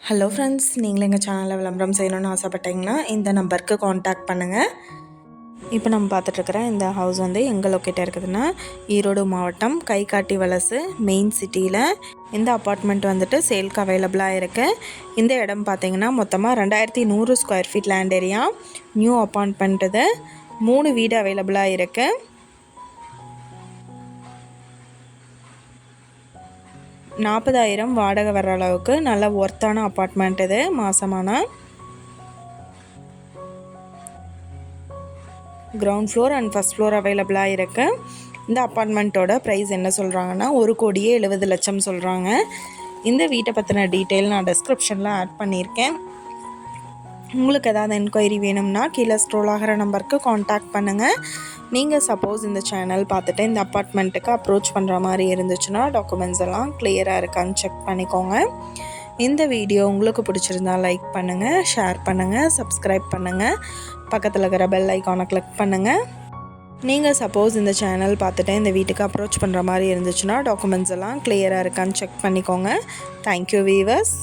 Hello friends, நீங்களும் எங்கள் சேனலில் விளம்பரம் செய்யணும்னு ஆசைப்பட்டீங்கன்னா இந்த நம்பருக்கு காண்டாக்ட் பண்ணுங்கள். இப்போ நம்ம பார்த்துட்ருக்குற இந்த ஹவுஸ் வந்து எங்கே லொக்கேட்டாக இருக்குதுன்னா ஈரோடு மாவட்டம் கைகாட்டி வலசு மெயின் சிட்டியில் இந்த அப்பார்ட்மெண்ட் வந்துட்டு சேல்க்கு அவைலபிளாக இருக்குது. இந்த இடம் பார்த்திங்கன்னா மொத்தமாக 2100 square feet land area. New apartment இது. 3 வீடு அவைலபிளாக இருக்குது. 40,000 வாடகை வர்ற அளவுக்கு நல்ல ஒர்த்தான அப்பார்ட்மெண்ட் இது. மாதமான ground floor and first floor அவைலபிளாக இருக்குது. இந்த அப்பார்ட்மெண்ட்டோட ப்ரைஸ் என்ன சொல்கிறாங்கன்னா 1,70,00,000 சொல்கிறாங்க. இந்த வீட்டை பற்றின டீட்டெயில் நான் டிஸ்கிரிப்ஷனில் ஆட் பண்ணியிருக்கேன். உங்களுக்கு ஏதாவது என்கொயரி வேணும்னா கீழே ஸ்க்ரோல் ஆகிற நம்பருக்கு காண்டாக்ட் பண்ணுங்கள். நீங்கள் சப்போஸ் இந்த சேனல் பார்த்துட்டு இந்த அப்பார்ட்மெண்ட்டுக்கு அப்ரோச் பண்ணுற மாதிரி இருந்துச்சுன்னா டாக்குமெண்ட்ஸ் எல்லாம் கிளியராக இருக்கான்னு செக் பண்ணிக்கோங்க. இந்த வீடியோ உங்களுக்கு பிடிச்சிருந்தால் லைக் பண்ணுங்கள், ஷேர் பண்ணுங்கள், சப்ஸ்கிரைப் பண்ணுங்கள், பக்கத்தில் இருக்கிற பெல் ஐக்கானை கிளிக் பண்ணுங்கள். நீங்கள் சப்போஸ் இந்த சேனல் பார்த்துட்டு இந்த வீட்டுக்கு அப்ரோச் பண்ணுற மாதிரி இருந்துச்சுன்னா டாக்குமெண்ட்ஸ் எல்லாம் கிளியராக இருக்கான்னு செக் பண்ணிக்கோங்க. Thank you viewers.